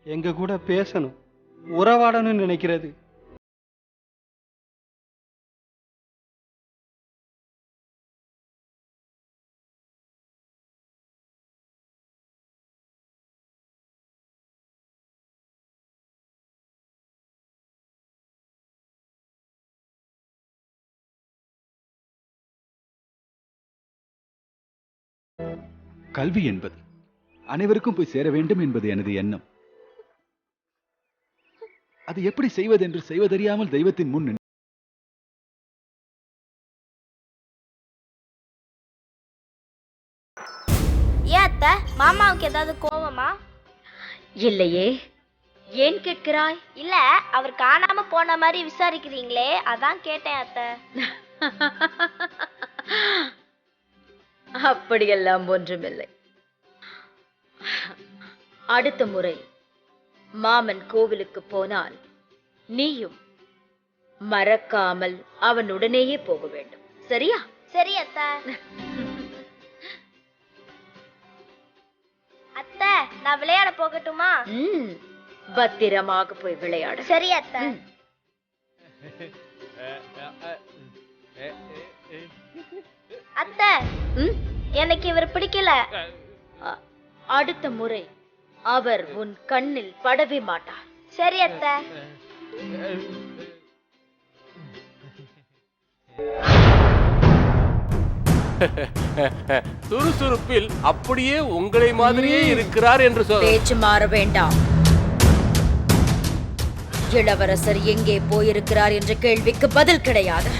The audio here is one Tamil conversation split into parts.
எங்க கூட பேசணும், உறவாடணும்னு நினைக்கிறது. கல்வி என்பது அனைவருக்கும் போய் சேர வேண்டும் என்பது எனது எண்ணம். அது எப்படி செய்வதென்று செய்வதறியாமல் தெய்வத்தின் முன் ஏன் அத்தை, மாமாவுக்கு ஏதாவது கோவமா? இல்லையே, ஏன் கேட்கிறாய்? இல்ல, அவர் காணாம போன மாதிரி விசாரிக்கிறீங்களே, அதான் கேட்டேன் அத்தை. அப்படியெல்லாம் ஒன்றுமில்லை. அடுத்த முறை மாமன் கோவிலுக்கு போனால் நீயும் மறக்காமல் அவனுடனேயே போக வேண்டும், சரியா? சரி அத்தை. அத்தை, நான் விளையாட போகட்டுமா? பத்திரமாக போய் விளையாடு. சரி அத்தை. அத்தை, எனக்கு இவர் பிடிக்கல. அடுத்த முறை அவர் உன் கண்ணில் படவே மாட்டார். சரி அத்தை. சுறுசுறுப்பில் அப்படியே உங்களை மாதிரியே இருக்கிறார் என்று பேச்சு மாற வேண்டாம். இளவரசர் எங்கே போயிருக்கிறார் என்ற கேள்விக்கு பதில் கிடையாது.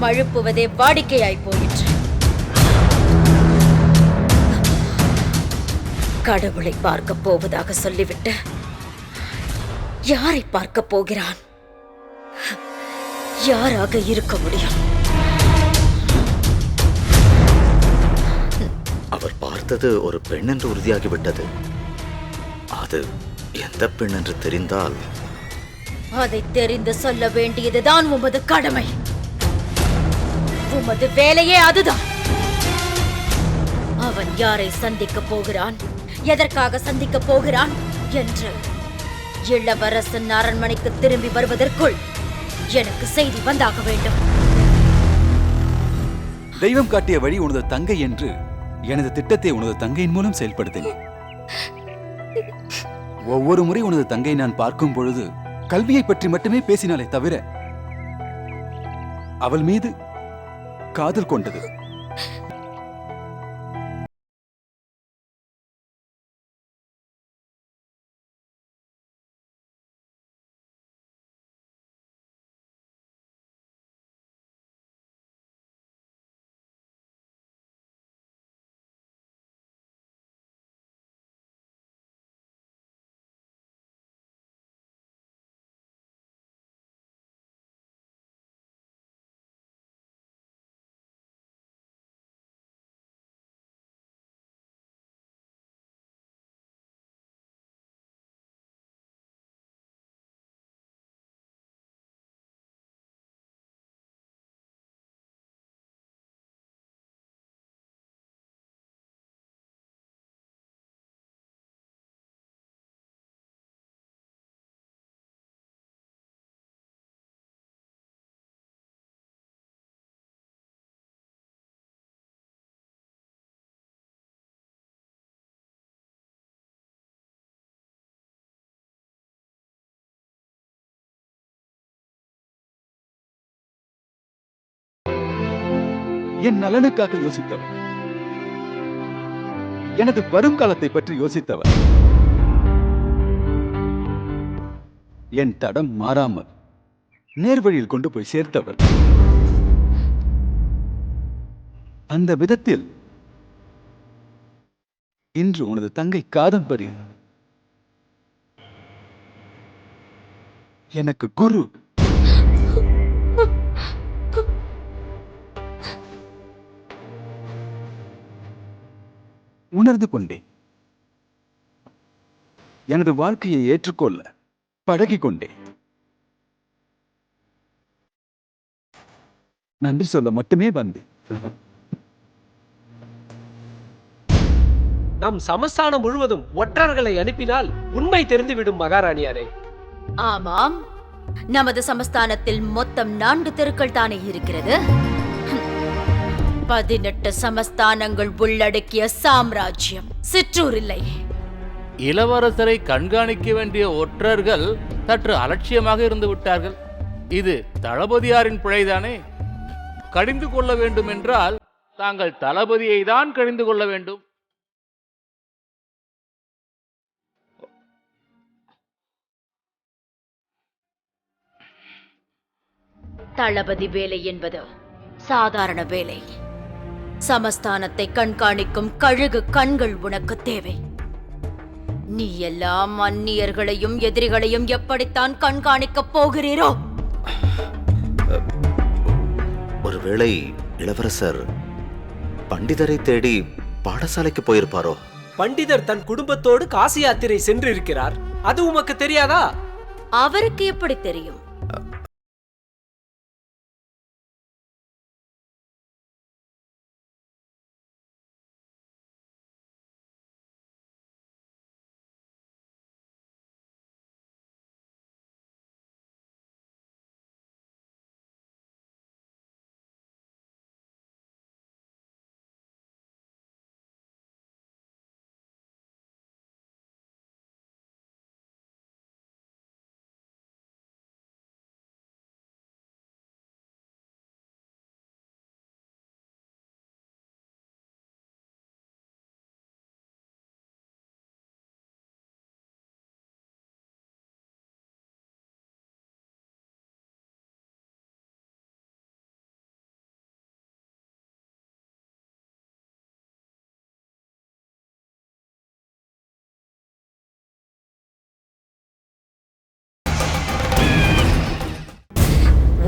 மழுப்புவதே வாடிக்கையாய் போயிற்று. கடவுளை பார்க்க போவதாக சொல்லிவிட்டு யாரை பார்க்க போகிறான்? யாராக இருக்க முடியும்? அவர் பார்த்தது ஒரு பெண் என்று உறுதியாகிவிட்டது. அது எந்த பெண் என்று தெரிந்தால் அதை தெரிந்து சொல்ல வேண்டியதுதான் உமது கடமை. உமது வேலையே அதுதான். அவன் யாரை சந்திக்க போகிறான், எதற்காக சந்திக்க போகிறான் என்று இளவரசன் அரண்மனைக்கு திரும்பி வருவதற்குள் எனக்கு செய்தி வந்தாக வேண்டும். தெய்வம் காட்டிய வழி உனது தங்கை என்று எனது திட்டத்தை உனது தங்கையின் மூலம் செயல்படுத்தினேன். ஒவ்வொரு முறை உனது தங்கை நான் பார்க்கும் பொழுது கல்வியை பற்றி மட்டுமே பேசினாலே தவிர அவள் மீது காதல் கொண்டது. என் நலனுக்காக யோசித்தவர், எனது வருங்காலத்தை பற்றி யோசித்தவர், என் தடம் மாறாமல் நேர்வழியில் கொண்டு போய் சேர்த்தவர். அந்த விதத்தில் இன்று உனது தங்கை காதம்பரி எனக்கு குரு. உணர்ந்து கொண்டேன். எனது வாழ்க்கையை ஏற்றுக்கொள்ள பழகிக் கொண்டேன். நன்றி சொல்ல மட்டுமே வந்தேன். நம் சமஸ்தானம் முழுவதும் ஒற்றர்களை அனுப்பினால் உண்மை தெரிந்துவிடும் மகாராணியாரே. ஆமாம், நமது சமஸ்தானத்தில் மொத்தம் 4 தெருக்கள் தானே இருக்கிறது. 18 சமஸ்தானங்கள் உள்ளடக்கிய சாம்ராஜ்யம், சிற்றூர் இல்லை. இளவரசரை கண்காணிக்க வேண்டிய ஒற்றர்கள் சற்று அலட்சியமாக இருந்து விட்டார்கள். இது தளபதியாரின் பிழைதானே. கடிந்து கொள்ள வேண்டும் என்றால் தாங்கள் தளபதியை தான் கடிந்து கொள்ள வேண்டும். தளபதி வேலை என்பது சாதாரண வேலை. சமஸ்தானத்தை கண்காணிக்கும் கழுகு கண்கள் உனக்கு தேவை. நீ எல்லாம் அந்நியர்களையும் எதிரிகளையும் எப்படித்தான் கண்காணிக்கப் போகிறீரோ? ஒருவேளை இளவரசர் பண்டிதரை தேடி பாடசாலைக்கு போயிருப்பாரோ? பண்டிதர் தன் குடும்பத்தோடு காசி யாத்திரை சென்று இருக்கிறார். அது உமக்கு தெரியாதா? அவருக்கு எப்படி தெரியும்?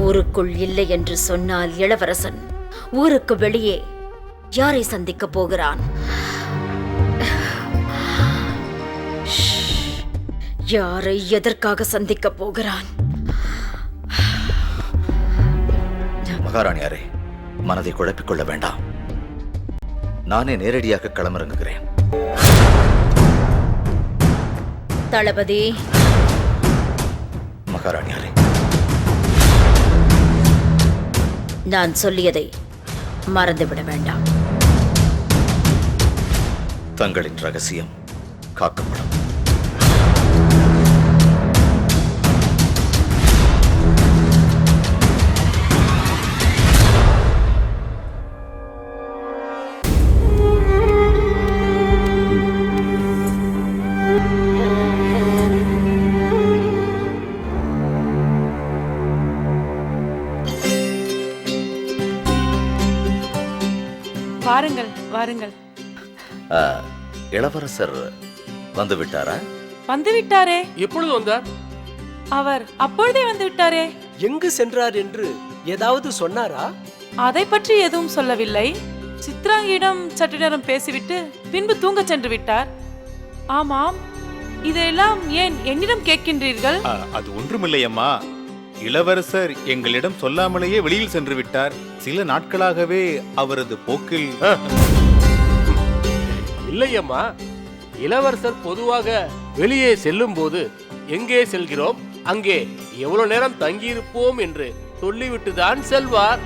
ஊருக்குள் இல்லை என்று சொன்னால் இளவரசன் ஊருக்கு வெளியே யாரை சந்திக்க போகிறான்? யாரை எதற்காக சந்திக்க போகிறான்? மகாராணியாரே, மனதை குழப்பிக் கொள்ள வேண்டாம். நானே நேரடியாக களமிறங்குகிறேன். தளபதி. மகாராணியாரே, நான் சொல்லியதை மறந்துவிட வேண்டாம். தங்களின் ரகசியம் காக்கப்படும். வாருங்கள் வாருங்கள். இளவரசர் வந்து விட்டாரா? வந்து விட்டாரே. எப்பொழுது வந்தார்? அவர் அப்பொழுதே வந்து விட்டாரே. எங்கு சென்றார் என்று ஏதாவது சொன்னாரா? அதை பற்றி எதுவும் சொல்லவில்லை. சித்ராங்கியிடம் சற்று நேரம் பேசிவிட்டு பின்பு தூங்க சென்று விட்டார். ஆமாம், இதெல்லாம் ஏன் என்னிடம் கேட்கின்றீர்கள்? அது ஒன்றுமில்லை அம்மா. இளவரசர் எங்களிடம் சொல்லாமலேயே வெளியில் சென்று விட்டார். சில நாட்களாகவே அவரது போக்கில் இல்லையம்மா, இளவரசர் பொதுவாக வெளியே செல்லும் போது எங்கே செல்கிறோம், அங்கே எவ்வளவு நேரம் தங்கியிருப்போம் என்று சொல்லிவிட்டுதான் செல்வார்.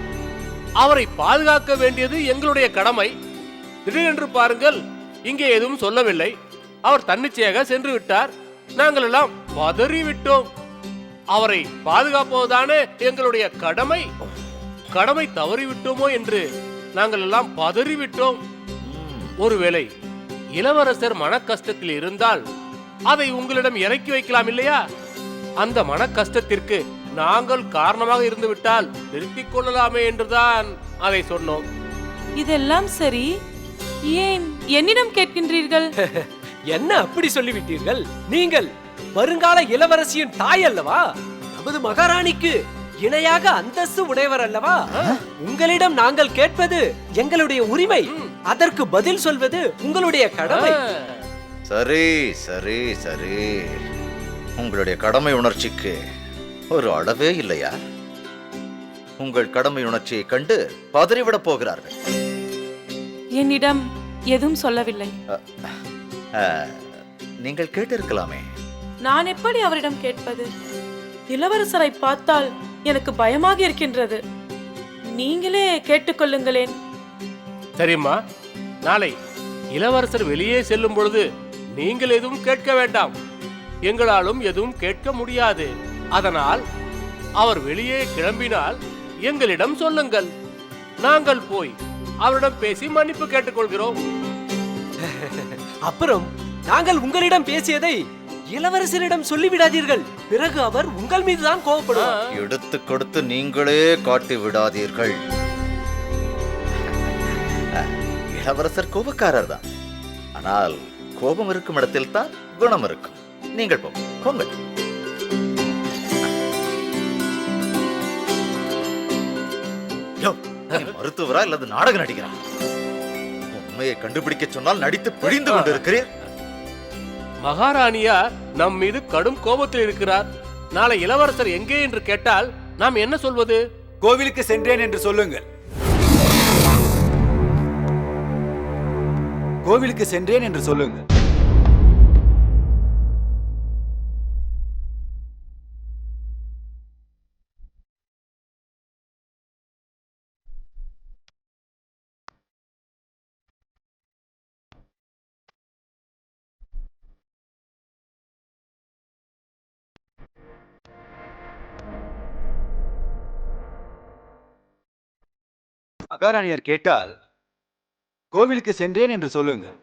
அவரை பாதுகாக்க வேண்டியது எங்களுடைய கடமை. திடீரென்று பாருங்கள், இங்கே எதுவும் சொல்லவில்லை. அவர் தன்னிச்சையாக சென்று விட்டார். நாங்கள் எல்லாம் பதறிவிட்டோம். அவரை பாதுகாப்பதுதானே எங்களுடைய கடமை. கடமை தவறிவிட்டோமோ என்று நாங்கள் எல்லாம் பதறிவிட்டோம். ஒருவேளை இளவரசர் மன கஷ்டத்தில் இருந்தால் அதை உங்களிடம் இறக்கி வைக்கலாம் இல்லையா? அந்த மன கஷ்டத்திற்கு நாங்கள் காரணமாக இருந்து விட்டால் திருத்திக் கொள்ளலாமே என்றுதான் அதை சொன்னோம். இதெல்லாம் சரி, ஏன் என்னிடம் கேட்கின்றீர்கள்? என்ன அப்படி சொல்லிவிட்டீர்கள்? நீங்கள் வருங்கால இளவரசியின் தாய் அல்லவா? நமது மகாராணிக்கு இணையாக அந்தஸ்து உடையவர் அல்லவா? உங்களிடம் நாங்கள் கேட்பது எங்களுடைய உரிமை. அதற்கு பதில் சொல்வது உங்களுடைய கடமை. சரி சரி சரி, உங்களுடைய கடமை உணர்ச்சிக்கு ஒரு அளவே இல்லையா? உங்கள் கடமை உணர்ச்சியை கண்டு பதறிவிடப் போகிறார்கள். என்னிடம் எதுவும் சொல்லவில்லை. நீங்கள் கேட்டிருக்கலாமே. நான் எப்படி அவரிடம் கேட்பது? இளவரசரை பார்த்தால் எனக்கு பயமாக இருக்கின்றது. நீங்களே கேட்டுக்கொள்ளுங்களேன். சரிம்மா, நாளை இளவரசர் வெளியே செல்லும் பொழுது நீங்கள் எதுவும் கேட்க வேண்டாம். எங்களாலும் எதுவும் கேட்க முடியாது. அதனால் அவர் வெளியே கிளம்பினால் எங்களிடம் சொல்லுங்கள். நாங்கள் போய் அவரிடம் பேசி மன்னிப்பு கேட்டுக்கொள்கிறோம். அப்புறம் நாங்கள் உங்களிடம் பேசியதை இளவரசரிடம் சொல்லிவிடாதீர்கள். பிறகு அவர் உங்கள் மீதுதான் கோபப்படுவார். எடுத்து கொடுத்து நீங்களே காட்டி விடாதீர்கள். இளவரசர் கோபக்காரர் தான். ஆனால் கோபம் இருக்கும் இடத்தில் தான் குணம் இருக்கும். நீங்கள் போங்கள். மருத்துவரா அல்லது நாடக நடிகரா? உண்மையை கண்டுபிடிக்க சொன்னால் நடித்து பிழிந்து கொண்டிருக்கிறீர். மகாராணியார் நம் மீது கடும் கோபத்தில் இருக்கிறார். நாளை இளவரசர் எங்கே என்று கேட்டால் நாம் என்ன சொல்வது? கோவிலுக்கு சென்றேன் என்று சொல்லுங்கள். கோவிலுக்கு சென்றேன் என்று சொல்லுங்கள். மகாராணியார் கேட்டால் கோவிலுக்கு சென்றேன் என்று சொல்லுங்கள்.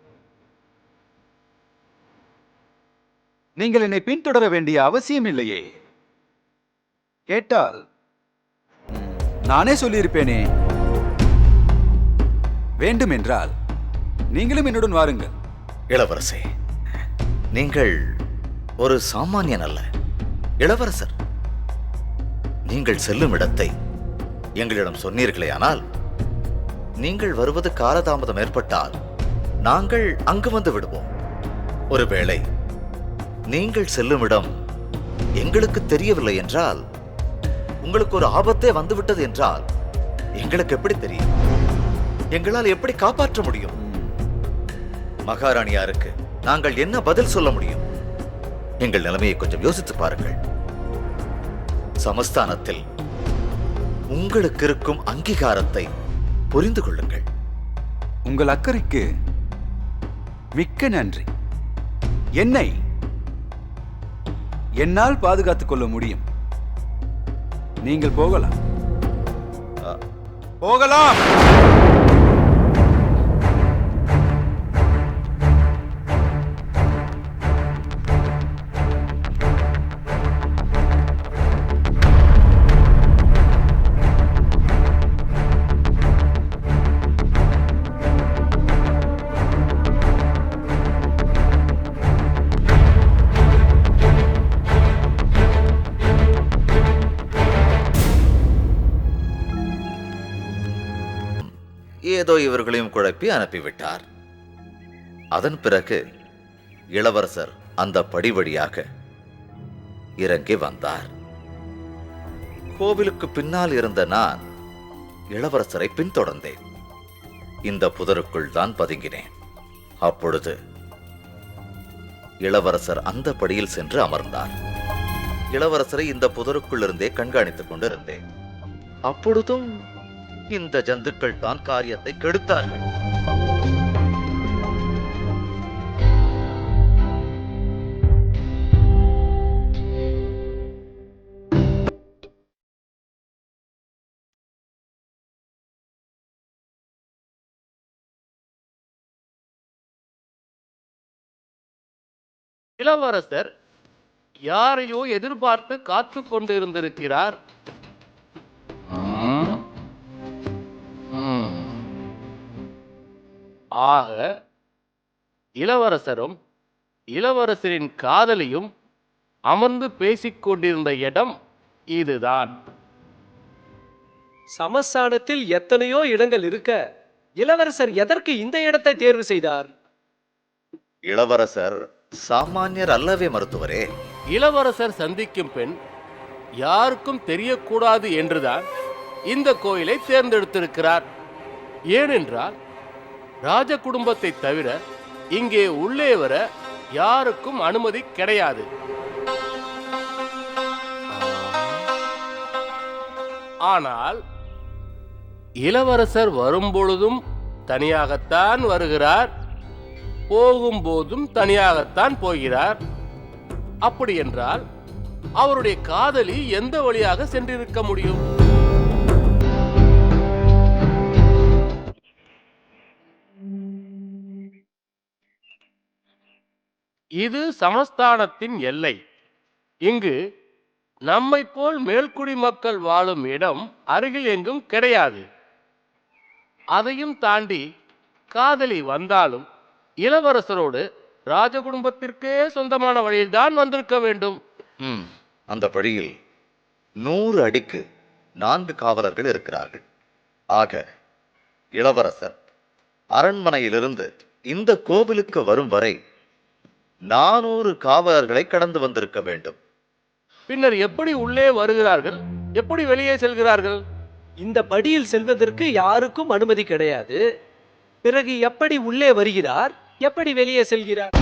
நீங்கள் என்னை பின்தொடர வேண்டிய அவசியம் இல்லையே. கேட்டால் நானே சொல்லியிருப்பேனே. வேண்டும் என்றால் நீங்களும் என்னுடன் வாருங்கள். இளவரசே, நீங்கள் ஒரு சாமானியன் அல்ல, இளவரசர். நீங்கள் செல்லும் இடத்தை எங்களிடம் சொன்னீர்களே, ஆனால் நீங்கள் வருவது காலதாமதம் ஏற்பட்டால் நாங்கள் அங்கு வந்து விடுவோம். ஒருவேளை நீங்கள் செல்லும் இடம் எங்களுக்கு தெரியவில்லை என்றால், உங்களுக்கு ஒரு ஆபத்தே வந்துவிட்டது என்றால் எங்களுக்கு எப்படி தெரியும்? எங்களால் எப்படி காப்பாற்ற முடியும்? மகாராணியாருக்கு நாங்கள் என்ன பதில் சொல்ல முடியும்? எங்கள் நிலைமையை கொஞ்சம் யோசித்து பாருங்கள். சமஸ்தானத்தில் உங்களுக்கு இருக்கும் அங்கீகாரத்தை புரிந்து கொள்ளுங்கள். உங்கள் அக்கறைக்கு மிக்க நன்றி. என்னை என்னால் பாதுகாத்துக் கொள்ள முடியும். நீங்கள் போகலாம். போகலாம். ஏதோ இவர்களையும் குழப்பி அனுப்பிவிட்டார். அதன் பிறகு இளவரசர் அந்த படி வழியாக இறங்கி வந்தார். கோவிலுக்கு பின்னால் இருந்த நான் இளவரசரை பின்தொடர்ந்தேன். இந்த புதருக்குள் தான் பதுங்கினேன். அப்பொழுது இளவரசர் அந்த படியில் சென்று அமர்ந்தார். இளவரசரை இந்த புதருக்குள் இருந்தே கண்காணித்துக் கொண்டிருந்தேன். அப்பொழுதும் இந்த ஜந்துக்கள் தான் காரியத்தை கெடுத்தார்கள். இளவரசர் யாரையோ எதிர்பார்த்து காத்து கொண்டிருந்திருக்கிறார். ஆக இளவரசரும் இளவரசரின் காதலியும் அமர்ந்து பேசிக் கொண்டிருந்த இடம் இதுதான். சமஸ்தானத்தில் எத்தனையோ இடங்கள் இருக்க இளவரசர் எதற்கு இந்த இடத்தை தேர்வு செய்தார்? இளவரசர் சாமானியர் அல்லவே மருத்துவரே. இளவரசர் சந்திக்கும் பெண் யாருக்கும் தெரியக்கூடாது என்றுதான் இந்த கோயிலை தேர்ந்தெடுத்திருக்கிறார். ஏனென்றால் ராஜ குடும்பத்தை தவிர இங்கே உள்ளே வர யாருக்கும் அனுமதி கிடையாது. ஆனால் இளவரசர் வரும்பொழுதும் தனியாகத்தான் வருகிறார், போகும்போதும் தனியாகத்தான் போகிறார். அப்படி என்றால் அவருடைய காதலி எந்த வழியாக சென்றிருக்க முடியும்? இது சமஸ்தானத்தின் எல்லை. இங்கு நம்மை போல் மேல்குடி மக்கள் வாழும் இடம் அருகில் எங்கும் கிடையாது. அதையும் தாண்டி காதலி வந்தாலும் இளவரசரோடு ராஜ குடும்பத்திற்கே சொந்தமான வழியில்தான் வந்திருக்க வேண்டும். அந்த வழியில் 100 அடிக்கு 4 காவலர்கள் இருக்கிறார்கள். ஆக இளவரசர் அரண்மனையிலிருந்து இந்த கோவிலுக்கு வரும் வரை 400 காவலர்களை கடந்து வந்திருக்க வேண்டும். பின்னர் எப்படி உள்ளே வருகிறார்கள், எப்படி வெளியே செல்கிறார்கள்? இந்த படியில் செல்வதற்கு யாருக்கும் அனுமதி கிடையாது. பிறகு எப்படி உள்ளே வருகிறார், எப்படி வெளியே செல்கிறார்?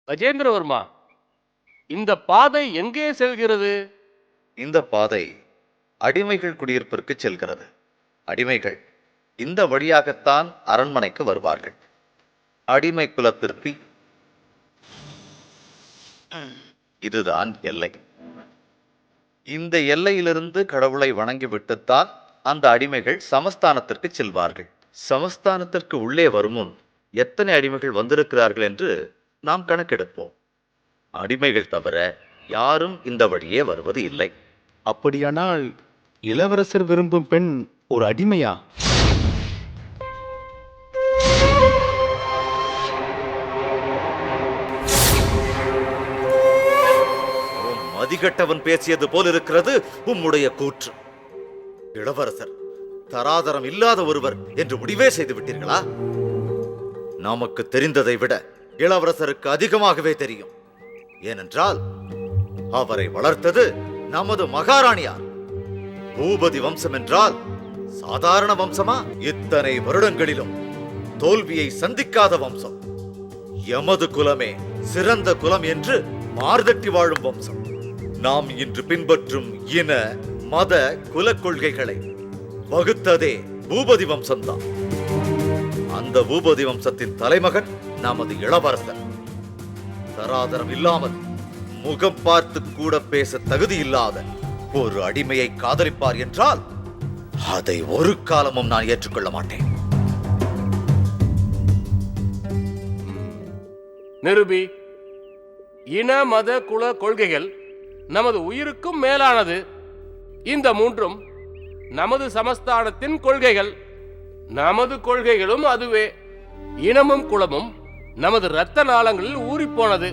கஜேந்திரவர்மா, இந்த பாதை எங்கே செல்கிறது? இந்த பாதை அடிமைகள் குடியிருப்பிற்கு செல்கிறது. அடிமைகள் இந்த வழியாகத்தான் அரண்மனைக்கு வருவார்கள். அடிமை குலத்திற்கு இதுதான் எல்லை. இந்த எல்லையிலிருந்து கடவுளை வணங்கிவிட்டுத்தான் அந்த அடிமைகள் சமஸ்தானத்திற்கு செல்வார்கள். சமஸ்தானத்திற்கு உள்ளே வரும் முன் எத்தனை அடிமைகள் வந்திருக்கிறார்கள் என்று நாம் கணக்கெடுப்போம். அடிமைகள் தவிர யாரும் இந்த வழியே வருவது இல்லை. அப்படியானால் இளவரசர் விரும்பும் பெண் ஒரு அடிமையா? மதிகட்டவன் பேசியது போல் இருக்கிறது உம்முடைய கூற்று. இளவரசர் தராதரம் இல்லாத ஒருவர் என்று முடிவே செய்து விட்டீர்களா? நமக்கு தெரிந்ததை விட இளவரசருக்கு அதிகமாகவே தெரியும். ஏனென்றால் அவரை வளர்த்தது நமது மகாராணியார். பூபதி வம்சம் என்றால் சாதாரண வம்சமா? இத்தனை வருடங்களிலும் தோல்வியை சந்திக்காத வம்சம். எமது குலமே சிறந்த குலம் என்று மார்தட்டி வாழும் வம்சம். நாம் இன்று பின்பற்றும் இன மத குல கொள்கைகளை வகுத்ததே பூபதி வம்சம்தான். அந்த பூபதி வம்சத்தின் தலைமகன் நமது இளவரசர். தராதரம் இல்லாமல் முகம் பார்த்து கூட பேச தகுதி இல்லாத ஒரு அடிமையை காதலிப்பார் என்றால் அதை ஒரு காலமும் நான் ஏற்றுக்கொள்ள மாட்டேன். நிருபி, இன மத குல கொள்கைகள் நமது உயிருக்கும் மேலானது. இந்த மூன்றும் நமது சமஸ்தானத்தின் கொள்கைகள். நமது கொள்கைகளும் அதுவே. இனமும் குலமும் நமது இரத்த நாளங்களில் ஊறிப்போனது.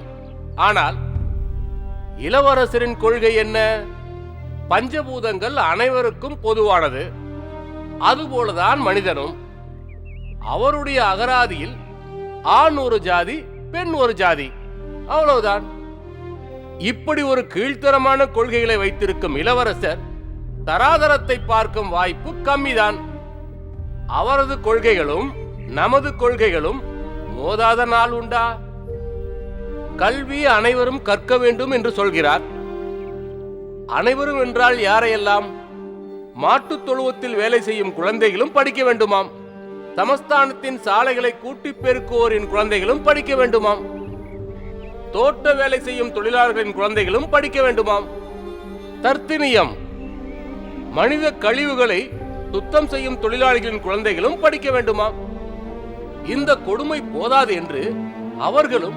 ஆனால் இளவரசரின் கொள்கை என்ன? பஞ்சபூதங்கள் அனைவருக்கும் பொதுவானது. அதுபோலதான் மனிதனும். அவருடைய அகராதியில் ஆண் ஒரு ஜாதி, பெண் ஒரு ஜாதி, அவ்வளவுதான். இப்படி ஒரு கீழ்த்தரமான கொள்கைகளை வைத்திருக்கும் இளவரசர் தராதரத்தை பார்க்கும் வாய்ப்பு கம்மிதான். அவரது கொள்கைகளும் நமது கொள்கைகளும் மோதாத நாள் உண்டா? கல்வி அனைவரும் கற்க வேண்டும் என்று சொல்கிறார். அனைவரும் என்றால் யாரையெல்லாம்? மாட்டுத் தொழுவத்தில் வேலை செய்யும் குழந்தைகளும் படிக்க வேண்டுமாம். சமஸ்தானத்தின் சாலைகளை கூட்டி பெருக்குவோரின் குழந்தைகளும் படிக்க வேண்டுமாம். தோட்ட வேலை செய்யும் தொழிலாளர்களின் குழந்தைகளும் படிக்க வேண்டுமாம். தர்த்தினியம், மனித கழிவுகளை சுத்தம் செய்யும் தொழிலாளிகளின் குழந்தைகளும் படிக்க வேண்டுமாம். இந்த கொடுமை போதாது என்று அவர்களும்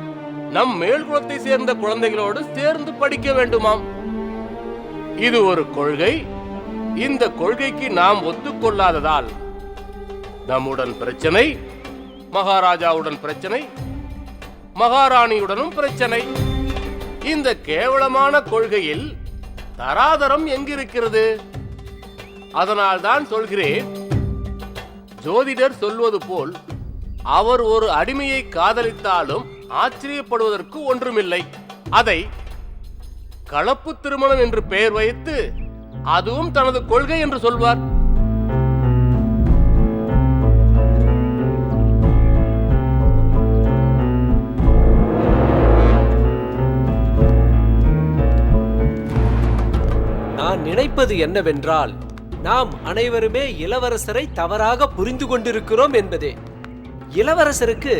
நம் மேல்குலத்தை சேர்ந்த குழந்தைகளோடு சேர்ந்து படிக்க வேண்டுமாம். இது ஒரு கொள்கை. இந்த கொள்கைக்கு நாம் ஒத்துக்கொள்ளாததால் நம்முடன் பிரச்சனை, மகாராஜாவுடன் பிரச்சனை, மகாராணியுடனும் பிரச்சனை. இந்த கேவலமான கொள்கையில் தராதரம் எங்கிருக்கிறது? அதனால் தான் சொல்கிறேன், ஜோதிடர் சொல்வது போல் அவர் ஒரு அடிமையை காதலித்தாலும் ஆச்சரியப்படுவதற்கு ஒன்றுமில்லை. அதை கலப்பு திருமணம் என்று பெயர் வைத்து அதுவும் தனது கொள்கை என்று சொல்வார். நான் நினைப்பது என்னவென்றால், நாம் அனைவருமே இளவரசரை தவறாக புரிந்து கொண்டிருக்கிறோம் என்பதே. இளவரசருக்கு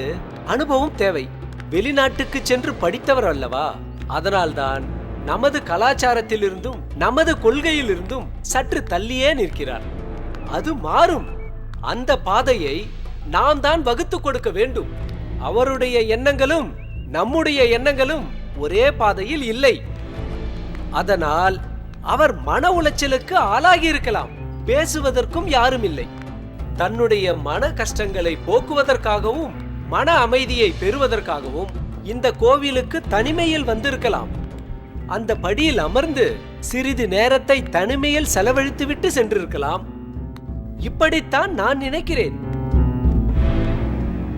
அனுபவம் தேவை. வெளிநாட்டுக்கு சென்று படித்தவர் அல்லவா? அதனால்தான் நமது கலாச்சாரத்திலிருந்தும் நமது கொள்கையிலிருந்தும் சற்று தள்ளியே நிற்கிறார். அது மாறும். அந்த பாதையை நாம் தான் வகுத்து கொடுக்க வேண்டும். அவருடைய எண்ணங்களும் நம்முடைய எண்ணங்களும் ஒரே பாதையில் இல்லை. அதனால் அவர் மன உளைச்சலுக்கு ஆளாகி இருக்கலாம். பேசுவதற்கும் யாரும் இல்லை. தன்னுடைய மன கஷ்டங்களை போக்குவதற்காகவும் மன அமைதியை பெறுவதற்காகவும் இந்த கோவிலுக்கு தனிமையில் வந்திருக்கலாம். அந்த படியில் அமர்ந்து சிறிது நேரத்தை தனிமையில் செலவழித்துவிட்டு சென்றிருக்கலாம். இப்படித்தான் நான் நினைக்கிறேன்.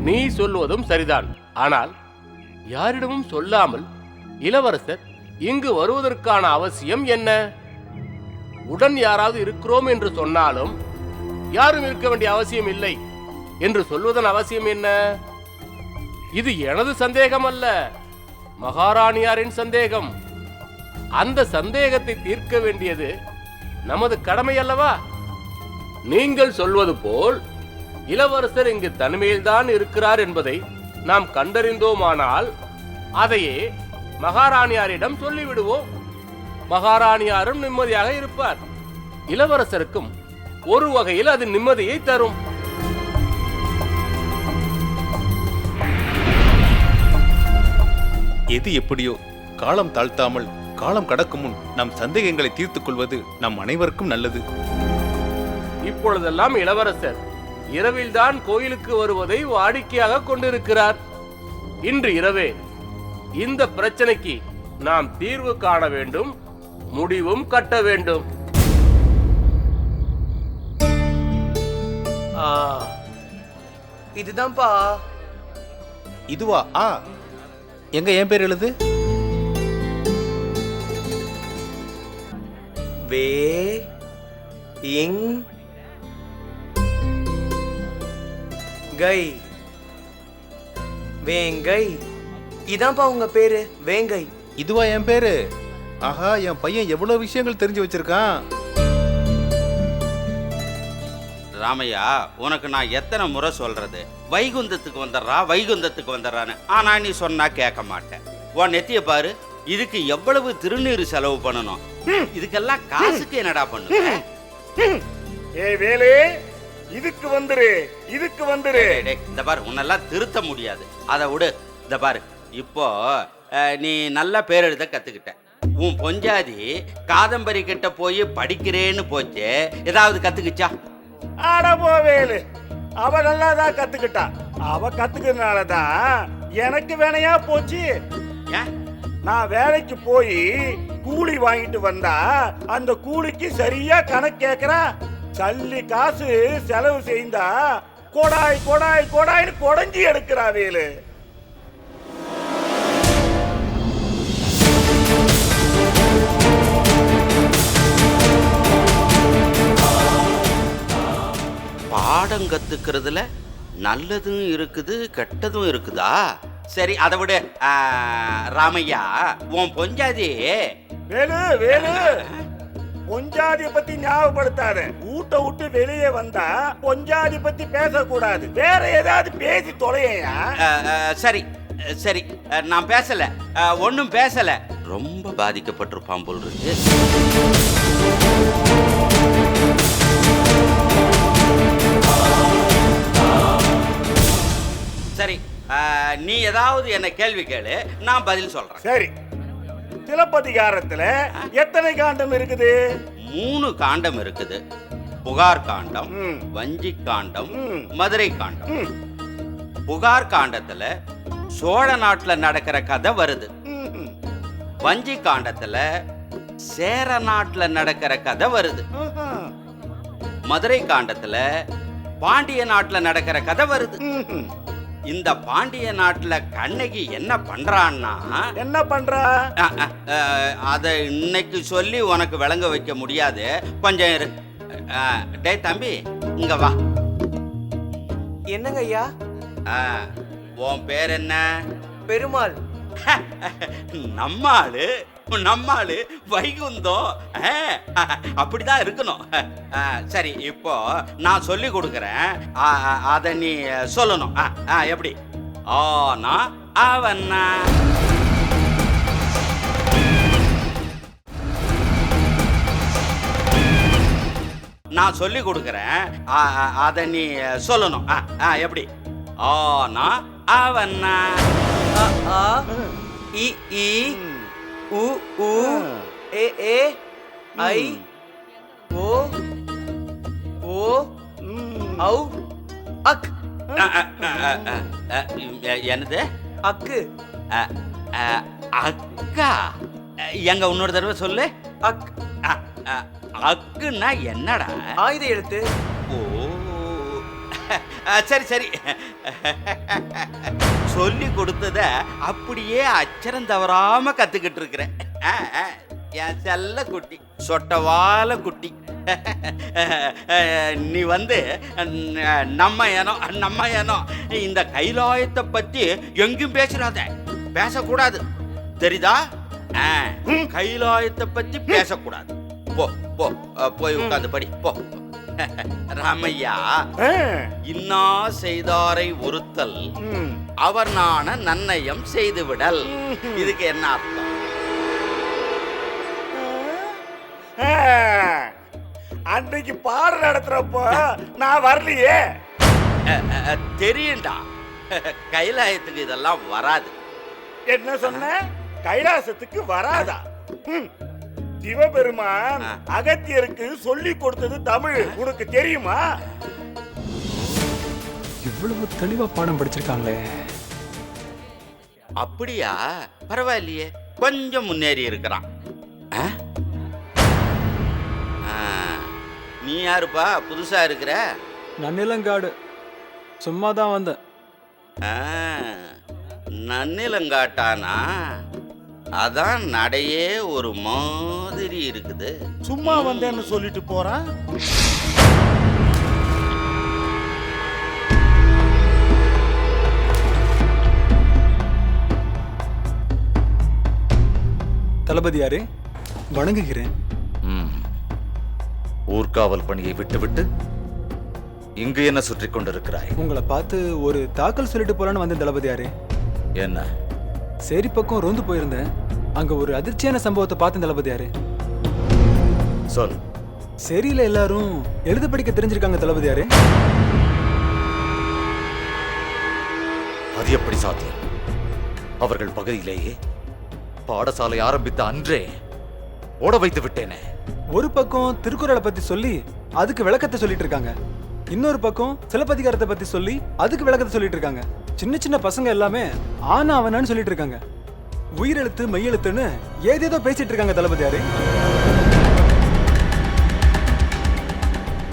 நீ சொல்வதும் சரிதான். ஆனால் யாரிடமும் சொல்லாமல் இளவரசர் இங்கு வருவதற்கான அவசியம் என்ன? உடன் யாராவது இருக்கிறோம் என்று சொன்னாலும் யாரும் இருக்க வேண்டிய அவசியம் இல்லை என்று சொல்வதன் அவசியம் என்ன? இது எனது சந்தேகம் அல்ல, மகாராணியாரின் சந்தேகம். அந்த சந்தேகத்தை தீர்க்க வேண்டியது நமது கடமை அல்லவா? நீங்கள் சொல்வது போல் இளவரசர் இங்கு தனிமையில்தான் இருக்கிறார் என்பதை நாம் கண்டறிந்தோமானால் அதையே மகாராணியாரிடம் சொல்லிவிடுவோம். மகாராணியாரும் நிம்மதியாக இருப்பார். இளவரசருக்கும் ஒரு வகையில் அது நிம்மதியை தரும். எது எப்படியோ காலம் தாழ்த்தாமல் காலம் கடக்கும் முன் நம் சந்தேகங்களை தீர்த்துக் கொள்வது நம் அனைவருக்கும் நல்லது. இப்பொழுதெல்லாம் இளவரசர் இரவில்தான் கோயிலுக்கு வருவதை வாடிக்கையாக கொண்டிருக்கிறார். இன்று இரவே இந்த பிரச்சனைக்கு நாம் தீர்வு காண வேண்டும், முடிவும் கட்ட வேண்டும். இதுதான்ப்பா. இதுவா? எங்க என் பேர் எழுது? வே இங் கை. வேங்கை. இதான்ப்பா உங்க பேரு, வேங்கை. இதுவா என் பேரு? ஆஹா, என் பையன் எவ்வளவு விஷயங்கள் தெரிஞ்சு வச்சிருக்கான். ராமையா, உனக்கு நான் எத்தனை முறை சொல்றது, வைகுந்தத்துக்கு வந்துடுறா வைகுந்தத்துக்கு வந்துடுறான்னு. ஆனா நீ சொன்னா கேட்க மாட்டேன். உன் நெத்திய பாரு, இதுக்கு எவ்வளவு திருநீர் செலவு பண்ணணும். இதுக்கெல்லாம் காசுக்கு என்னடா பண்ணு? ஏய் வேலு, இதுக்கு வந்துரு, இதுக்கு வந்துரு. இந்த பாரு, உன்னெல்லாம் திருத்த முடியாது. அதை விடு. இந்த பாரு, இப்போ நீ நல்லா பேர் எழுத கத்துக்கிட்ட. உன் பொஞ்சாதி காதம்பரி கிட்ட போய் படிக்கிறேன்னு போச்சு, ஏதாவது கத்துக்கிச்சா? ஆடபோ வேலு, அவ நல்லாதான் கத்துக்கிட்டா. அவ கத்துக்கிறதுனாலதான் எனக்கு வேணையா போச்சு. நான் வேலைக்கு போய் கூலி வாங்கிட்டு வந்தா அந்த கூலிக்கு சரியா கணக்கு கேக்குறா. சல்லி காசு செலவு செய்தா கொடாய் கொடாய் கொடாய்னு கொடைஞ்சி எடுக்கிறா வேலு. பாடம் கத்துக்கிறதுல நல்லதும் இருக்குது கெட்டதும் இருக்குதா? சரி, அதை விட ராமையா, உன் பொஞ்சாதி வேலு வேலு, பொஞ்சாதிய பத்தி ஞாபகப்படுத்தாத. ஊட்ட விட்டு வெளியே வந்தா பொஞ்சாதி பத்தி பேசக்கூடாது. வேற ஏதாவது பேசி தொலையா? சரி சரி, நான் பேசல, ஒன்னும் பேசல. ரொம்ப பாதிக்கப்பட்டிருப்பான் போல் இருக்கு. சரி, நீ ஏதாவது என்ன கேள்வி கேளு, நான் பதில் சொல்றேன். சரி, சிலப்பதிகாரத்துல எத்தனை காண்டம் இருக்குது? 3 காண்டம் இருக்குது. புகார் காண்டம், வஞ்சி காண்டம், மதுரை காண்டம். புகார் காண்டத்துல சோழ நாட்டுல நடக்கிற கதை வருது. வஞ்சி காண்டத்துல சேர நாட்டுல நடக்கிற கதை வருது. மதுரை காண்டத்துல பாண்டிய நாட்டுல நடக்கிற கதை வருது. இந்த பாண்டிய நாட்டுல கண்ணகி என்ன பண்றான்னா, என்ன பண்றா? அத இன்னைக்கு சொல்லி உனக்கு விளங்க வைக்க முடியாது, கொஞ்சம் இரு. டேய் தம்பி, இங்க வா. என்னங்க ஐயா? உன் பேர் என்ன? பெருமாள். நம்மாளு நம்மாளு வைகுந்தம், அப்படிதான் இருக்கணும். சரி, இப்போ நான் சொல்லி கொடுக்குறேன், அத நீ சொல்லணும். எப்படி? ஆனா அவன்னா. நான் சொல்லி கொடுக்குறேன், அத நீ சொல்லணும். எப்படி? ஆனா அவன்னா. இ இ உ உ ஏ ஏ ஐ ஓ ஓ ஔ அக். என்னது? அக்கு. அக்கா? எங்க இன்னொரு தடவை சொல்லு. அக். அக்குன்னா என்னடா? ஆயுத எழுத்து. ஓ, சரி சரி. சொல்லி கொடுத்தத அப்படியே அச்சரம் தவறாம கத்துக்கிட்டு இருக்கிறேன். என் செல்ல குட்டி, சொட்டவால குட்டி. நீ வந்து நம்ம ஏனோ இந்த கைலாயத்தை பத்தி எங்கும் பேசுறாத, பேசக்கூடாது, தெரியுதா? கைலாயத்தை பத்தி பேசக்கூடாது. போ போ, போய் உட்காந்து படி போ. ராமையா, இன்னா செய்தாரை ஒருத்தல் அவர் நாண நன்னயம் செய்து விடல். இதுக்கு என்ன அர்த்தம்? அன்னைக்கு பாடம் நடத்துறப்போ நான் வரலையே. தெரியும்டா, கைலாயத்துக்கு இதெல்லாம் வராது. என்ன சொன்ன? கைலாசத்துக்கு வராதா? சிவபெருமான் அகத்தியருக்கு சொல்லி கொடுத்தது தமிழ், உனக்கு தெரியுமா? இவ்வளவு தெளிவா பாடம் படிச்சிருக்காங்களே. அப்படியா? பரவாயில்லையே, கொஞ்சம் முன்னேறி இருக்கிறான். நீ யாருப்பா? புதுசா இருக்கிற? நன்னிலங்காடு, சும்மா தான் வந்தேன். நன்னிலங்காட்டானா? அதான் நடையே ஒரு மாதிரி இருக்குது. சும்மா வந்தேன்னு சொல்லிட்டு போறான். தளபதியாரே, வணங்குகிறேன். ஊர்காவல் பணியை விட்டுவிட்டு இங்கு என்ன சுற்றி கொண்டிருக்கிறாய்? உங்களை பார்த்து ஒரு தாக்கல் சொல்லிட்டு போலான்னு வந்தேன் தளபதியாரே. என்ன? சேரி பக்கம் ரோந்து போயிருந்தேன், அங்க ஒரு அதிர்ச்சியான சம்பவத்தை பார்த்தேன் தளபதியாரே. சொல். சேரியில எல்லாரும் எழுத படிக்க தெரிஞ்சிருக்காங்க தளபதியாரே. அது எப்படி சாத்தியம்? அவர்கள் பகுதியிலேயே பாடசாலை ஆரம்பித்த அன்றே ஓட வைத்து விட்டேனே. ஒரு பக்கம் திருக்குறளை பத்தி சொல்லி அதுக்கு விளக்கத்தை சொல்லிட்டு இருக்காங்க, இன்னொரு பக்கம் சிலப்பதிகாரத்தை பத்தி சொல்லி அதுக்கு விளக்கத்தை சொல்லிட்டு இருக்காங்க. சின்ன சின்ன பசங்க எல்லாமே ஆனா அவனான்னு சொல்லிட்டு இருக்காங்க. உயிரெழுத்து மெய்யெழுத்துன்னு ஏதேதோ பேசிட்டு இருக்காங்க தளபதியாரே.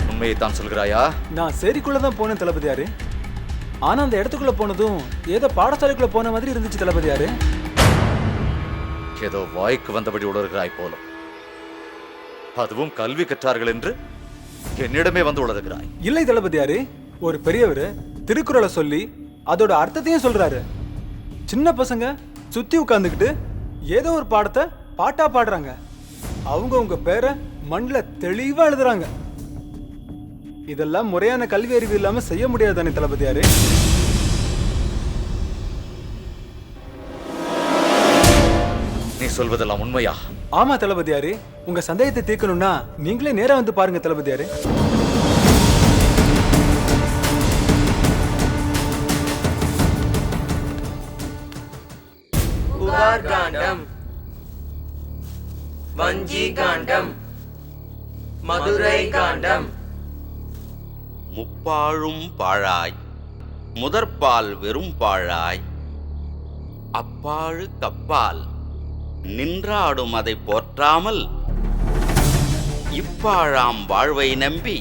உண்மையை தான் சொல்கிறாயா? நான் சேரிக்குள்ளதான் போனேன் தளபதியாரே. ஆனா அந்த இடத்துக்குள்ள போனதும் ஏதோ பாடசாலைக்குள்ள போன மாதிரி இருந்துச்சு தளபதியாரே. ஏதோ வாய்க்கு வந்தபடி உளறுகிறாய் போலும். அதுவும் கல்வி கற்றார்கள் என்று என்னிடமே வந்து உளறுகிறாய். இல்லை தளபதியாரே, ஒரு பெரியவர் திருக்குறளை சொல்லி அதோட அர்த்தத்தையும் சொல்றாரு. சின்ன பசங்க சுத்தி உட்கார்ந்துக்கிட்டு ஏதோ ஒரு பாடத்தை பாட்டா பாடுறாங்க. அவங்க உங்க பேரை மண்ல தெளிவா எழுதுறாங்க. இதெல்லாம் முறையான கல்வி அறிவு இல்லாம செய்ய முடியாதானே தளபதியாரே? நீ சொல்வதெல்லாம் உண்மையா? ஆமா தளபதியாரே, உங்க சந்தேகத்தை தீர்க்கணும்னா நீங்களே நேரா வந்து பாருங்க தளபதியாரே. புகார் காண்டம், வஞ்சி காண்டம், மதுரை காண்டம். முப்பாழும் பாழாய், முதற்பால் வெறும் பாழாய், அப்பாழு கப்பால் நின்றாடும் அதை போற்றாமல் இப்பாழாம் வாழ்வை நம்பி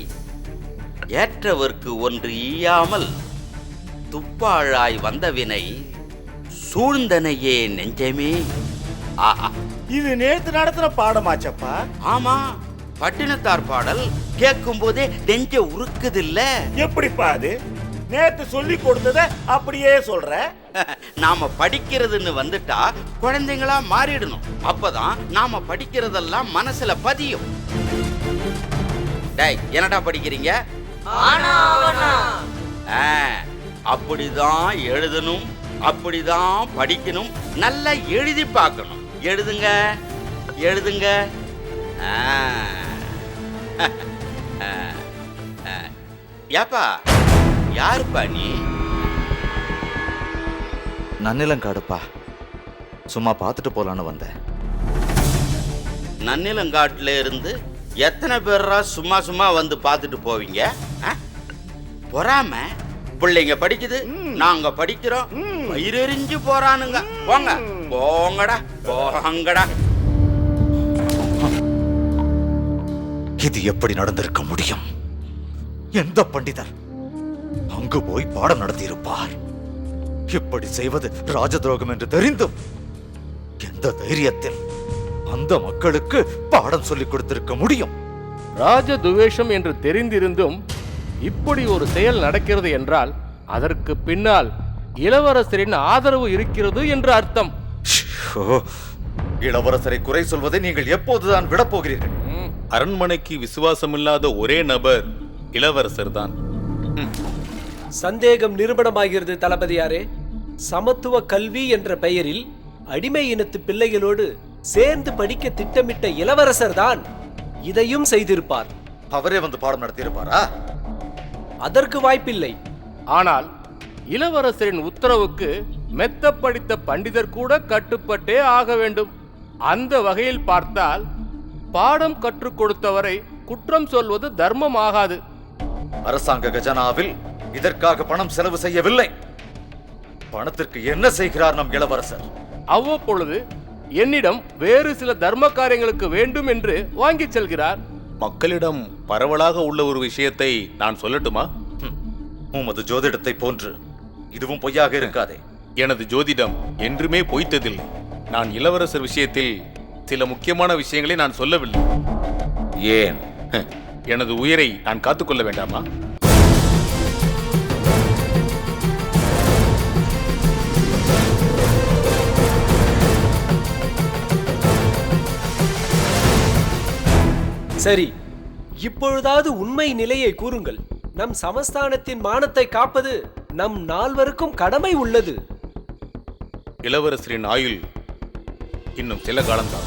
ஏற்றவர்க்கு ஒன்று ஈயாமல் துப்பாழாய் வந்தவினை சூழ்ந்தனையே நெஞ்சமே. ஆஹா, இது நேத்து நடத்துற பாடமாச்சப்பா. ஆமா, பட்டினத்தார் பாடல் கேட்கும் போதே நெஞ்ச உருக்குதில்ல. எப்படிப்பா அது? நேத்து சொல்லி கொடுத்தத அப்படியே சொல்ற? நாம படிக்கிறதுன்னு வந்துட்டா குழந்தைங்களா மாறிடணும். அப்பதான் நாம படிக்கிறதெல்லாம் மனசுல பதியும். டேய், என்னடா படிக்கிறீங்க? அப்படிதான் எழுதணும், அப்படிதான் படிக்கணும். நல்லா எழுதி பார்க்கணும். எழுதுங்க, எழுதுங்க. ஏப்பா, யாருப்பா நீ? நன்னிலங்காடுப்பா. சும்மா பார்த்துட்டு போலான்னு வந்தேன். நன்னிலங்காட்டுல இருந்து எத்தனை பேரா சும்மா சும்மா வந்து பார்த்துட்டு போவீங்க? பொறாம பிள்ளைங்க படிக்குது, நாங்க படிக்கிறோம், வயிறெறிஞ்சு போறானுங்க. போங்க, போங்கடா, போங்கடா. இது எப்படி நடந்திருக்க முடியும்? எந்த பண்டிதர் அங்கு போய் பாடம் நடத்தியிருப்பார்? இப்படி செய்வது ராஜ துரோகம் என்று தெரிந்தும் எந்த தைரியத்தில் அந்த மக்களுக்கு பாடம் சொல்லிக் கொடுத்திருக்க முடியும்? ராஜ துவேஷம் என்று தெரிந்திருந்தும் இப்படி ஒரு செயல் நடக்கிறது என்றால் அதற்கு பின்னால் இளவரசரின் ஆதரவு இருக்கிறது என்று அர்த்தம். இளவரசரை குறை சொல்வதை நீங்கள் எப்போதுதான் விடப் போகிறீர்கள்? அரண்மனைக்கு விசுவாசமில்லாத ஒரே நபர் இளவரசர் தான். சந்தேகம் நிரூபணமாகிறது தளபதியாரே. சமத்துவ கல்வி என்ற பெயரில் அடிமை இனத்து பிள்ளைகளோடு சேர்ந்து படிக்க திட்டமிட்ட இளவரசர் தான் இதையும் செய்திருப்பார். அவரே வந்து பாடம் நடத்தியிருப்பாரா? அதற்கு வாய்ப்பில்லை. ஆனால் இளவரசரின் உத்தரவுக்கு மெத்த படித்த பண்டிதர் கூட கட்டுப்பட்டே ஆக வேண்டும். அந்த வகையில் பார்த்தால் பாடம் கற்றுக் கொடுத்தவரை குற்றம் சொல்வது தர்மம் ஆகாது. அரசாங்க கஜனாவில் இதற்காக பணம் செலவு செய்யவில்லை. பணத்திற்கு என்ன செய்கிறார் நம் இளவரசர்? அவ்வப்பொழுது என்னிடம் வேறு சில தர்ம காரியங்களுக்கு வேண்டும் என்று வாங்கி செல்கிறார். மக்களிடம் பரவலாக உள்ள ஒரு விஷயத்தை நான் சொல்லட்டுமா? உமது ஜோதிடத்தை போன்று இதுவும் பொய்யாக இருக்காதே. எனது ஜோதிடம் என்றுமே பொய்த்ததில்லை. நான் இளவரசர் விஷயத்தில் சில முக்கியமான விஷயங்களை நான் சொல்லவில்லை. ஏன்? எனது உயிரை நான் காத்துக்கொள்ள வேண்டாமா? சரி, இப்பொழுதாவது உண்மை நிலையை கூறுங்கள். நம் சமஸ்தானத்தின் மானத்தை காப்பது நம் நால்வருக்கும் கடமை உள்ளது. இளவரசரின் ஆயுள் இன்னும் சில காலம்தான்.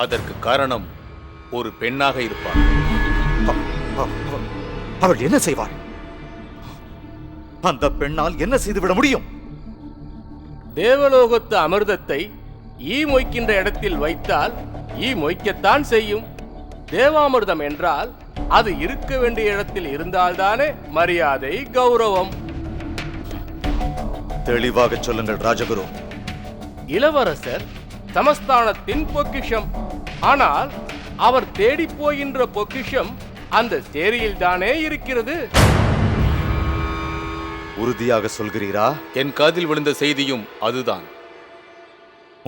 அதற்கு காரணம் ஒரு பெண்ணாக இருப்பார். அவள் என்ன செய்வாள்? அந்த பெண்ணால் என்ன செய்துவிட முடியும்? தேவலோகத்து அமிர்தத்தை ஈ மொய்க்கின்ற இடத்தில் வைத்தால் ஈ மொய்க்கத்தான் செய்யும். தேவாமிர்தம் என்றால் அது இருக்க வேண்டிய இடத்தில் இருந்தால்தானே மரியாதை, கௌரவம். தெளிவாக சொல்லுங்கள் ராஜகுரு. இளவரசர் சமஸ்தானத்தின் பொக்கிஷம். ஆனால் அவர் தேடி போகின்ற பொக்கிஷம் அந்த சேரியில் தானே இருக்கிறது. உறுதியாக சொல்கிறீரா? என் காதில் விழுந்த செய்தியும் அதுதான்.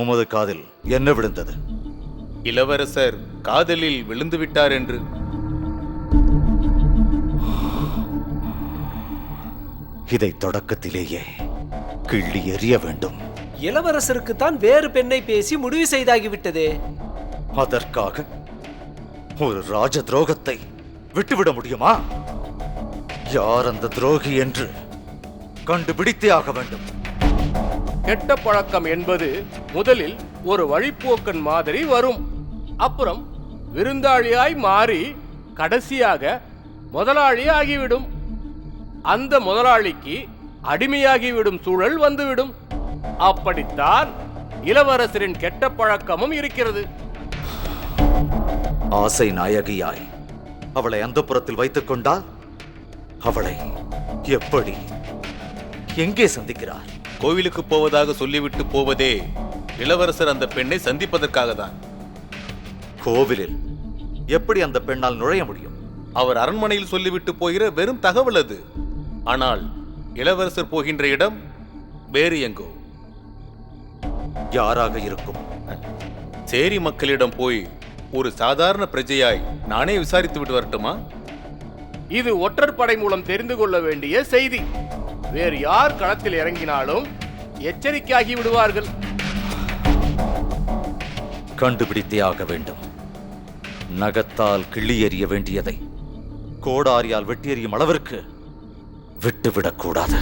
உமது காதில் என்ன விழுந்தது? இளவரசர் காதலில் விழுந்து விட்டார் என்று. இதை தொடக்கத்திலேயே கிள்ளி எறிய வேண்டும். இளவரசருக்கு தான் வேறு பெண்ணை பேசி முடிவு செய்தாகிவிட்டதே. அதற்காக ஒரு ராஜ துரோகத்தை விட்டுவிட முடியுமா? யார் அந்த துரோகி என்று கண்டுபிடித்தே ஆக வேண்டும். கெட்ட பழக்கம் என்பது முதலில் ஒரு வழிப்போக்கன் மாதிரி வரும். அப்புறம் விருந்தாளியாய் மாறி கடைசியாக முதலாளி ஆகிவிடும். அந்த முதலாளிக்கு அடிமையாகிவிடும் சூழல் வந்துவிடும். அப்படித்தான் இளவரசரின் கெட்ட பழக்கமும் இருக்கிறது. ஆசை நாயகியாய் அவளை அந்தப்புறத்தில் வைத்துக் கொண்டால் அவளை எப்படி? எங்கே சந்திக்கிறார்? கோவிலுக்கு போவதாக சொல்லிவிட்டு போவதே இளவரசர் அந்த பெண்ணை சந்திப்பதற்காக தான். கோவிலில் எப்படி அந்த பெண்ணால் நுழைய முடியும்? அவர் அரண்மனையில் சொல்லிவிட்டு போகிற வெறும் தகவல் அது. ஆனால் இளவரசர் போகின்ற இடம் வேறு எங்கோ. யாராக இருக்கும்? சேரி மக்களிடம் போய் ஒரு சாதாரண பிரஜையாய் நானே விசாரித்து விட்டு வரட்டுமா? இது ஒற்றற்படை மூலம் தெரிந்து கொள்ள வேண்டிய செய்தி. வேறு யார் களத்தில் இறங்கினாலும் எச்சரிக்கையாகி விடுவார்கள். கண்டுபிடித்தே ஆக வேண்டும். நகத்தால் கிள்ளி எறிய வேண்டியதை கோடாரியால் வெட்டி எறியும் அளவிற்கு விட்டுவிடக் கூடாது.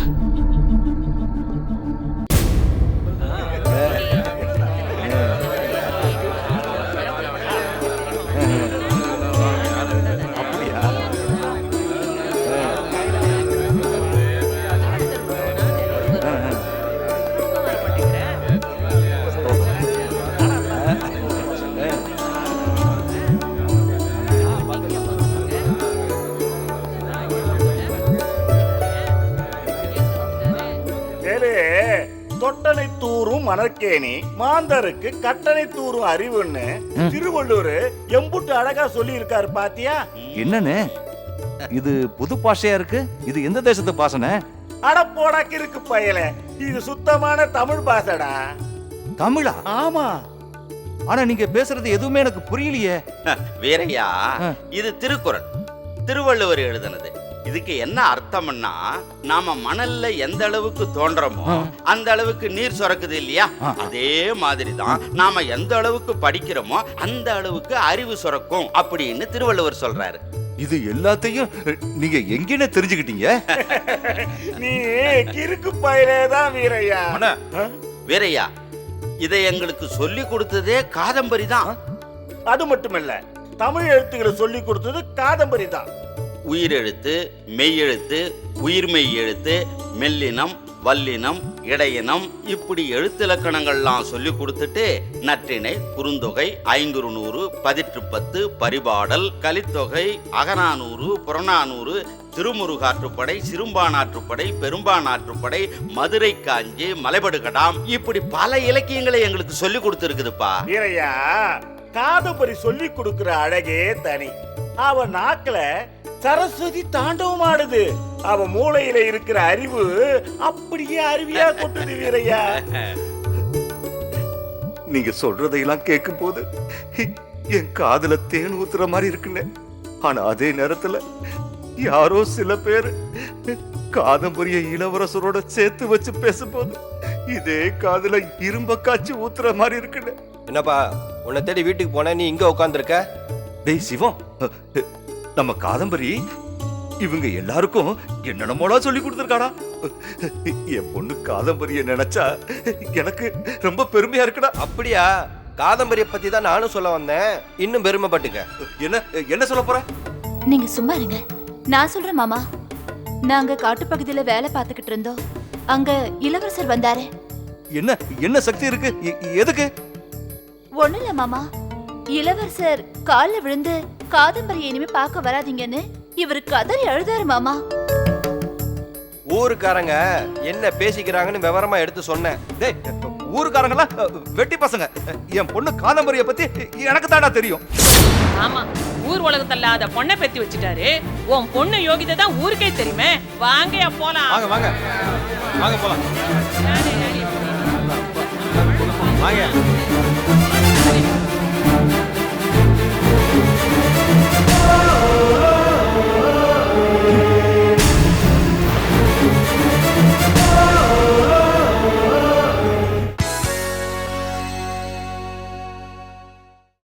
தொட்டனை தூரும் மணற்கேணி மாந்தருக்கு கட்டணை தூரும் அறிவுன்னு திருவள்ளுவர் எம்புட்டு அழகா சொல்லி இருக்காரு பாத்தியா? என்னன்னு இது புது பாஷையா இருக்கு? இது எந்த தேசத்து பாஷனை? அட போடாக்கு இருக்கு பயல, இது சுத்தமான தமிழ் பாஷடா. தமிழா? ஆமா. ஆனா நீங்க பேசுறது எதுவுமே எனக்கு புரியலையே. வீரையா, இது திருக்குறள், திருவள்ளுவர் எழுதினது. இதுக்கு என்ன அர்த்தம்னா, நாம மணல்ல எந்த அளவுக்கு தோன்றமோ அந்த அளவுக்கு நீர் சுரக்குது இல்லையா? அதே மாதிரிதான் நாம எந்த அளவுக்கு படிக்கிறோமோ அந்த அளவுக்கு அறிவு சுரக்கும் அப்படின்னு திருவள்ளுவர் சொல்றாரு. இது எல்லாத்தையும் நீங்க எங்கன்னு தெரிஞ்சுக்கிட்டீங்க? நீ கிறுக்கு பயலேதான் வீரையா. வீரையா, இதை எங்களுக்கு சொல்லி கொடுத்ததே காதம்பரி தான். அது மட்டுமல்ல, தமிழ் எழுத்துக்களை சொல்லி கொடுத்தது காதம்பரி தான். உயிரெழுத்து, மெய்யெழுத்து, உயிர்மெய் எழுத்து, மெல்லினம், வல்லினம், இடையினம், இப்படி எழுத்திலக்கணங்கள்லாம் சொல்லி கொடுத்துட்டு நற்றிணை, குறுந்தொகை, ஐங்குறுநூறு, பதிற்றுப்பத்து, பரிபாடல், கலித்தொகை, அகநானூறு, புறநானூறு, திருமுருகாற்றுப்படை, சிறும்பானாற்றுப்படை, பெரும்பானாற்றுப்படை, மதுரை காஞ்சி, மலைபடுகடாம், இப்படி பல இலக்கியங்களை எங்களுக்கு சொல்லி கொடுத்துருக்குதுப்பா. வீரையா, காதம்பரி சொல்லி கொடுக்கிற அழகே தனி. அவ நாக்குல சரஸ்வதி தாண்டவம் ஆடுது. அவ மூளையில இருக்கிற அறிவு அப்படியே அருவியா கொட்டுது வீரையா. நீங்க சொல்றதையெல்லாம் கேட்கும் போது என் காதுல தேன் ஊத்துற மாதிரி இருக்குல்ல. ஆனா அதே நேரத்துல யாரோ சில பேர் காதம்பரிய இளவரசரோட சேர்த்து வச்சு பேசும்போது இதே காதுல இரும்ப காய்ச்சி ஊத்துற மாதிரி இருக்குல்ல. என்னப்பா, உன்னை தேடி வீட்டுக்கு போன, நீ இங்க உட்காந்துருக்க? டேய் சிவம், நம்ம காதம்பரி இவங்க எல்லாருக்கும் என்னென்னமோலாம் சொல்லி கொடுத்துருக்காடா. என் பொண்ணு காதம்பரிய நினைச்சா எனக்கு ரொம்ப பெருமையா இருக்குடா. அப்படியா? காதம்பரிய பத்தி தான் நானும் சொல்ல வந்தேன். இன்னும் பெருமைப்பட்டுக்க. என்ன சொல்ல போற? நீங்க சும்மா இருங்க, நான் சொல்றேன் மாமா. நாங்க காட்டுப்பகுதியில வேலை பார்த்துக்கிட்டு இருந்தோம். அங்க இளவரசர் வந்தாரு. என்ன சக்தி இருக்கு? எதுக்கு? ஒண்ணு இல்ல மாமா, இளவரசர் கால்ல விழுந்து காதம்பரி இனிமே பார்க்க வராதீங்கன்னு இவரு கதறி அழுதாரு மாமா. ஊருக்காரங்க என்ன பேசிக்கிறாங்கன்னு விவரமா எடுத்து சொன்னேன். டேய், ஊருக்காரங்கலாம் வெட்டி பசங்க. என் பொண்ணு காதம்பரிய பத்தி எனக்கு தானா தெரியும். ஆமா, ஊர் உலகத்தல்லாத பொண்ணை பெத்தி வச்சுட்டாரு. உன் பொண்ணு யோகிதை தான் ஊருக்கே தெரியுமே. வாங்க போலாம். வாங்க வாங்க வாங்க போலாம். வாங்க.